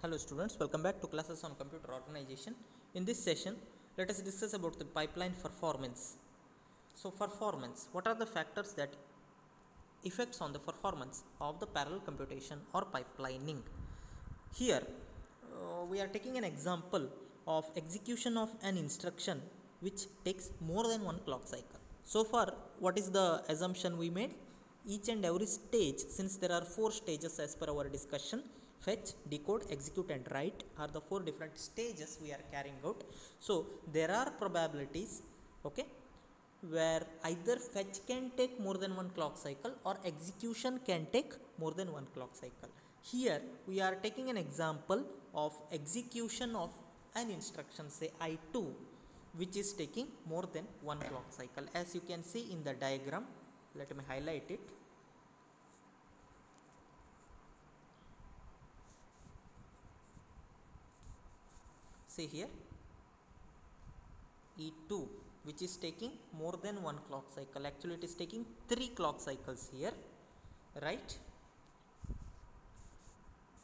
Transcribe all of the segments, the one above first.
Hello students, welcome back to classes on computer organization. In this session, let us discuss about the pipeline performance. So performance, what are the factors that affects on the performance of the parallel computation or pipelining? Here we are taking an example of execution of an instruction which takes more than one clock cycle. So far, what is the assumption we made? Each and every stage, since there are 4 stages as per our discussion, fetch, decode, execute and write are the 4 different stages we are carrying out. So there are probabilities, okay, where either fetch can take more than one clock cycle or execution can take more than one clock cycle. Here we are taking an example of execution of an instruction, say I2, which is taking more than one clock cycle. As you can see in the diagram, let me highlight it. See here, E2, which is taking more than one clock cycle. Actually it is taking 3 clock cycles here, right?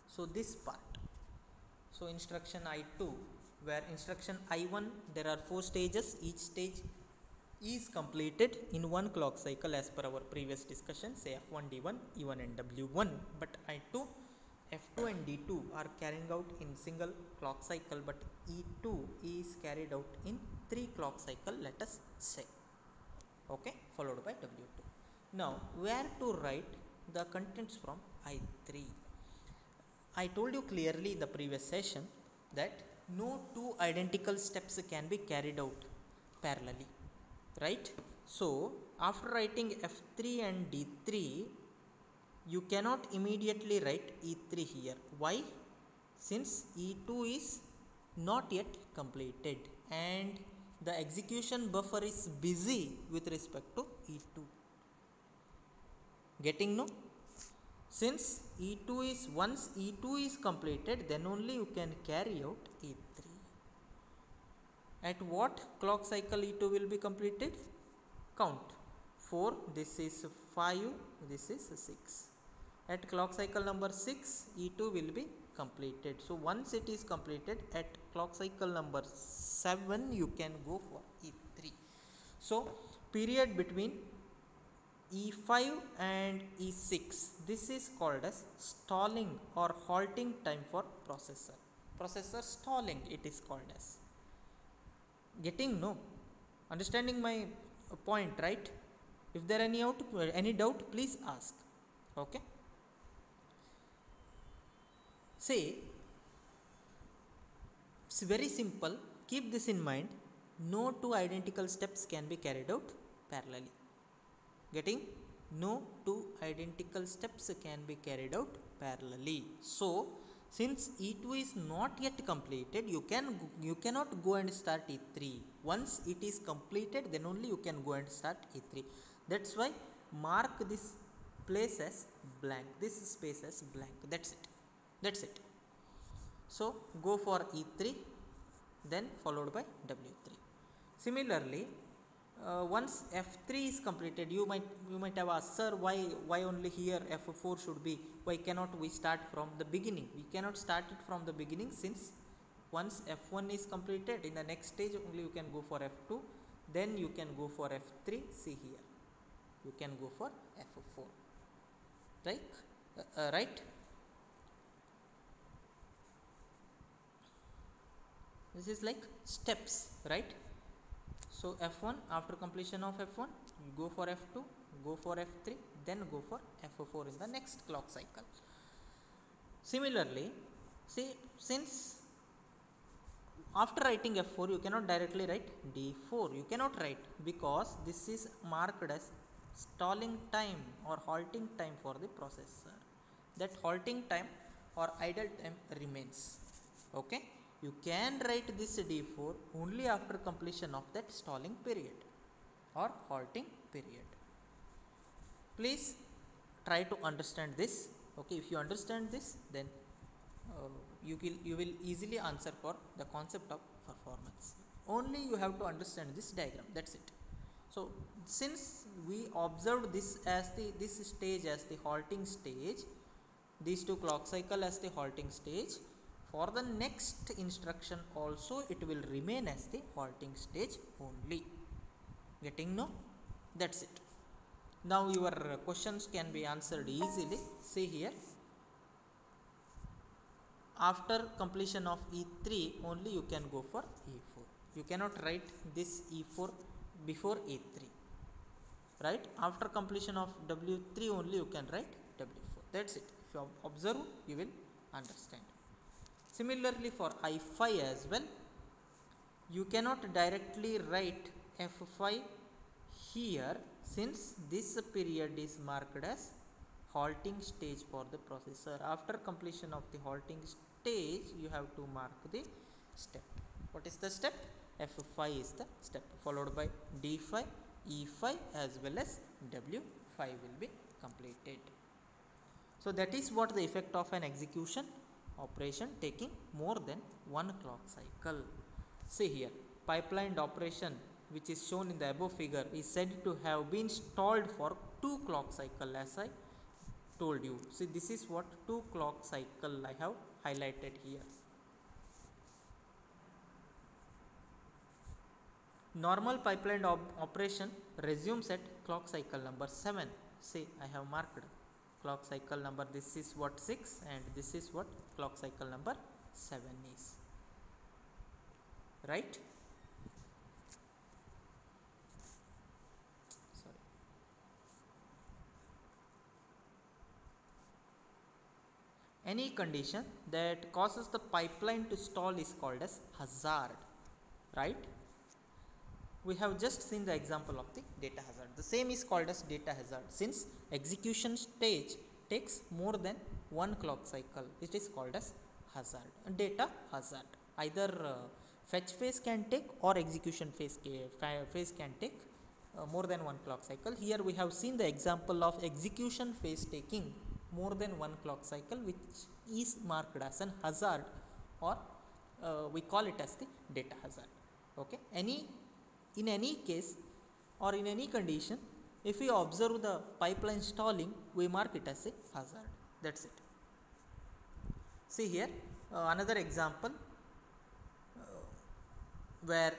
So this part, so instruction I2, where instruction I1, there are 4 stages, each stage is completed in one clock cycle as per our previous discussion, say F1, D1, E1 and W1. But I2, F2 and D2 are carrying out in single clock cycle, but E2 is carried out in 3 clock cycle, let us say, okay, followed by W2. Now where to write the contents from I3? I told you clearly in the previous session that no two identical steps can be carried out parallelly, right? So after writing F3 and D3, you cannot immediately write E3 here. Why? Since E2 is not yet completed and the execution buffer is busy with respect to E2. Getting no? Since E2 is, once E2 is completed, then only you can carry out E3. At what clock cycle E2 will be completed? Count 4, this is 5, this is 6. At clock cycle number 6, E2 will be completed. So once it is completed, at clock cycle number 7, you can go for E3. So period between E5 and E6, this is called as stalling or halting time for processor. Processor stalling it is called as. Getting no? Understanding my point, right? If there any doubt, please ask. Okay. Say, it's very simple. Keep this in mind. No two identical steps can be carried out parallelly. Getting? No two identical steps can be carried out parallelly. So since E2 is not yet completed, you cannot go and start E3. Once it is completed, then only you can go and start E3. That's why mark this place as blank, this space as blank. That's it. So go for E3, then followed by W3. Similarly, once F3 is completed, you might have asked, sir, why only here F4 should be? Why cannot we start from the beginning? We cannot start it from the beginning, since once F1 is completed, in the next stage only you can go for F2, then you can go for F3. See here, you can go for F4, right? Right? This is like steps, right? So F1, after completion of F1, you go for F2, go for F3, then go for F4 in the next clock cycle. Similarly, see, since after writing F4, you cannot directly write D4. You cannot write, because this is marked as stalling time or halting time for the processor. That halting time or idle time remains. Okay, you can write this D4 only after completion of that stalling period or halting period. Please try to understand this. Okay, if you understand this, then you will easily answer for the concept of performance. Only you have to understand this diagram, that's it. So since we observed this as this stage as the halting stage, these two clock cycle as the halting stage, For the next instruction also it will remain as the halting stage only. Getting no? That's it. Now your questions can be answered easily. See here, after completion of E3 only you can go for E4. You cannot write this E4 before E3, right? After completion of W3 only you can write W4. That's it. If you observe, you will understand. Similarly for I5 as well, you cannot directly write F5 here, since this period is marked as halting stage for the processor. After completion of the halting stage you have to mark the step. What is the step? F5 is the step, followed by D5, E5 as well as W5 will be completed. So that is what the effect of an execution operation taking more than one clock cycle. See here, pipelined operation which is shown in the above figure is said to have been stalled for 2 clock cycle, as I told you. See, this is what 2 clock cycle I have highlighted here. Normal pipeline operation resumes at clock cycle number 7. See, I have marked clock cycle number, this is what 6 and this is what clock cycle number 7 is, right? Sorry. Any condition that causes the pipeline to stall is called as hazard, right? We have just seen the example of the data hazard. The same is called as data hazard, since execution stage takes more than one clock cycle. It is called as hazard, data hazard. Either fetch phase can take or execution phase can take more than one clock cycle. Here we have seen the example of execution phase taking more than one clock cycle, which is marked as an hazard, or we call it as the data hazard. Okay, in any case or in any condition, if we observe the pipeline stalling, we mark it as a hazard. That's it. See here, another example where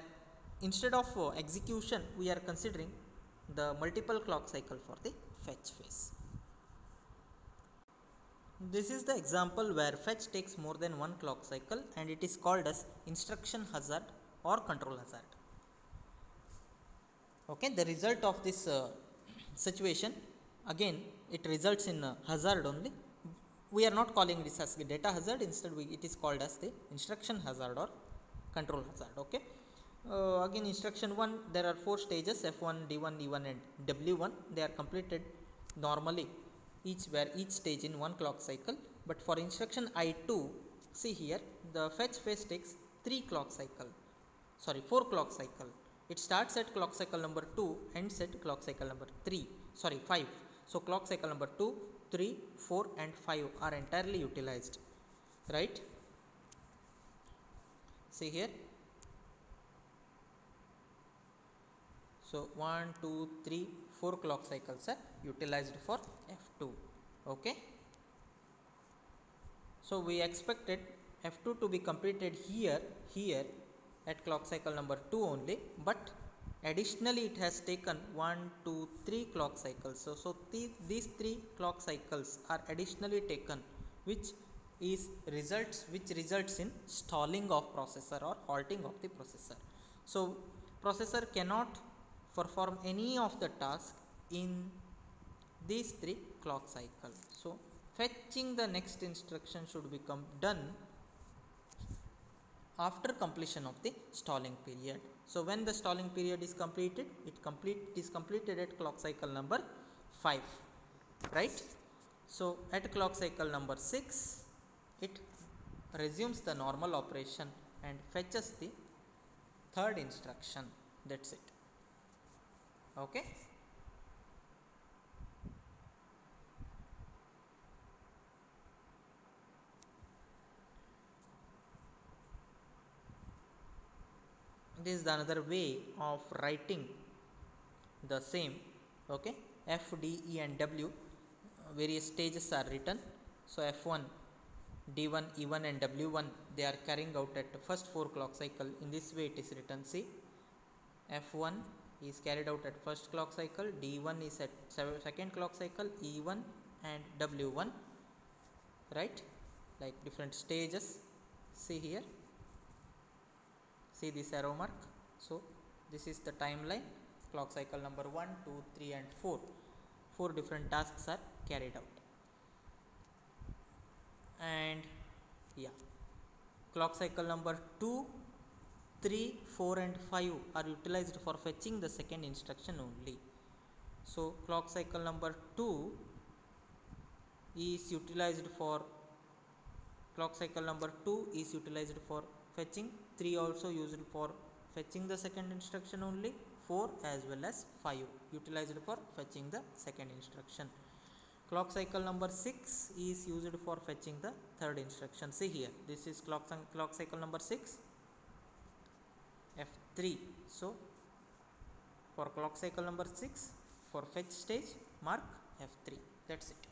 instead of execution we are considering the multiple clock cycle for the fetch phase. This is the example where fetch takes more than one clock cycle and it is called as instruction hazard or control hazard. Okay, the result of this situation, again it results in hazard only. We are not calling this as the data hazard, instead it is called as the instruction hazard or control hazard. Okay, again instruction 1, there are 4 stages, F1, D1, E1 and W1. They are completed normally each stage in one clock cycle. But for instruction I2, see here, the fetch phase takes 4 clock cycle. It starts at clock cycle number 2, ends at clock cycle number 5. So clock cycle number 2, 3, 4 and 5 are entirely utilized, right? See here, so 1, 2, 3, 4 clock cycles are utilized for F2. Okay, so we expected F2 to be completed here at clock cycle number 2 only, but additionally it has taken 1, 2, 3 clock cycles. So these 3 clock cycles are additionally taken, which results in stalling of processor or halting of the processor. So processor cannot perform any of the tasks in these 3 clock cycles. So fetching the next instruction should become done after completion of the stalling period. So when the stalling period is completed, it is completed at clock cycle number 5, right? So at clock cycle number 6, it resumes the normal operation and fetches the third instruction. That's it. Okay. This is the another way of writing the same. Okay, F, D, E and W, various stages are written. So F1, D1, E1 and W1 they are carrying out at first 4 clock cycle. In this way it is written, see, F1 is carried out at first clock cycle, D1 is at second clock cycle, E1 and W1, right, like different stages. See here, see this arrow mark. So this is the timeline, clock cycle number 1, 2, 3 and 4. 4 different tasks are carried out. And yeah, clock cycle number 2, 3, 4 and 5 are utilized for fetching the second instruction only. So clock cycle number 2 is utilized for fetching, 3 also used for fetching the second instruction only, 4 as well as 5 utilized for fetching the second instruction. Clock cycle number 6 is used for fetching the third instruction. See here, this is clock cycle number 6, F3. So for clock cycle number 6, for fetch stage, mark F3. That's it.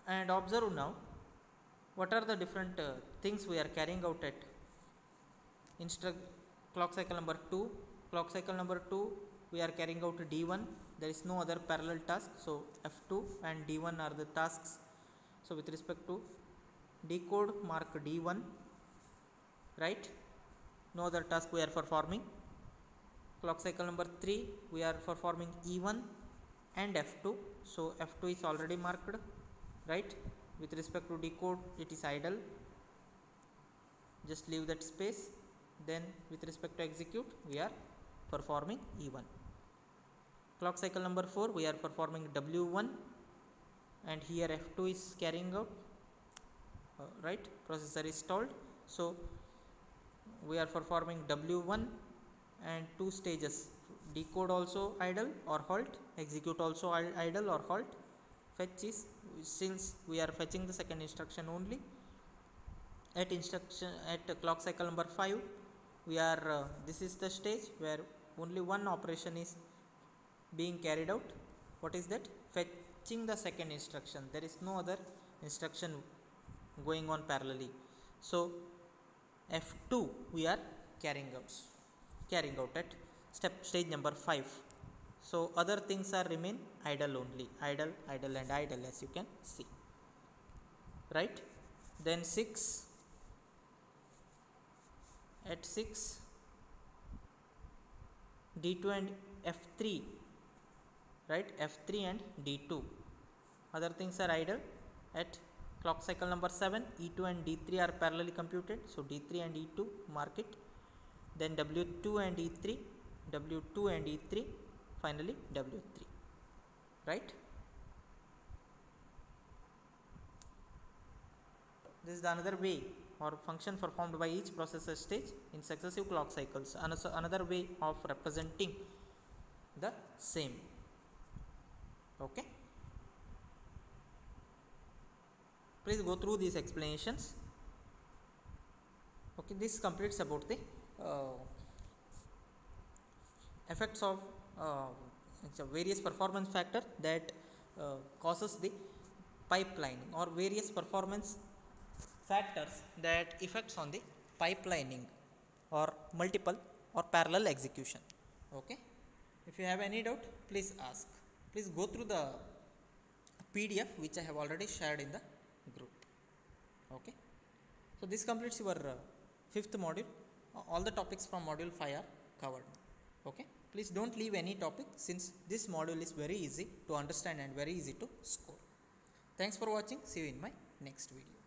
And observe now, what are the different things we are carrying out at clock cycle number 2. Clock cycle number 2 we are carrying out D1. There is no other parallel task, so F2 and D1 are the tasks. So with respect to decode, mark D1, right, no other task we are performing. Clock cycle number 3 we are performing E1 and F2, so F2 is already marked, right. With respect to decode, it is idle, just leave that space. Then with respect to execute, we are performing E1. Clock cycle number 4 we are performing W1, and here F2 is carrying out, right, processor is stalled, so we are performing W1 and 2 stages, decode also idle or halt, execute also idle or halt. Fetch is, since we are fetching the second instruction only, at clock cycle number 5 we are this is the stage where only one operation is being carried out. What is that? Fetching the second instruction. There is no other instruction going on parallelly. So F2 we are carrying out at stage number 5. So other things are remain idle only, idle and idle, as you can see, right. Then 6, at 6 D2 and F3, right, F3 and D2, other things are idle. At clock cycle number 7, E2 and D3 are parallelly computed, so D3 and E2 mark it. Then W2 and E3, W2 and E3, finally W3, right. This is the another way or function performed by each processor stage in successive clock cycles, another way of representing the same. Okay, please go through these explanations. Okay, this completes about the effects of various performance factor that causes the pipelining, or various performance factors that affects on the pipelining or multiple or parallel execution. Okay, if you have any doubt, please ask. Please go through the PDF which I have already shared in the group. Okay, so this completes your fifth module. All the topics from module 5 are covered. Okay, please don't leave any topic, since this module is very easy to understand and very easy to score. Thanks for watching. See you in my next video.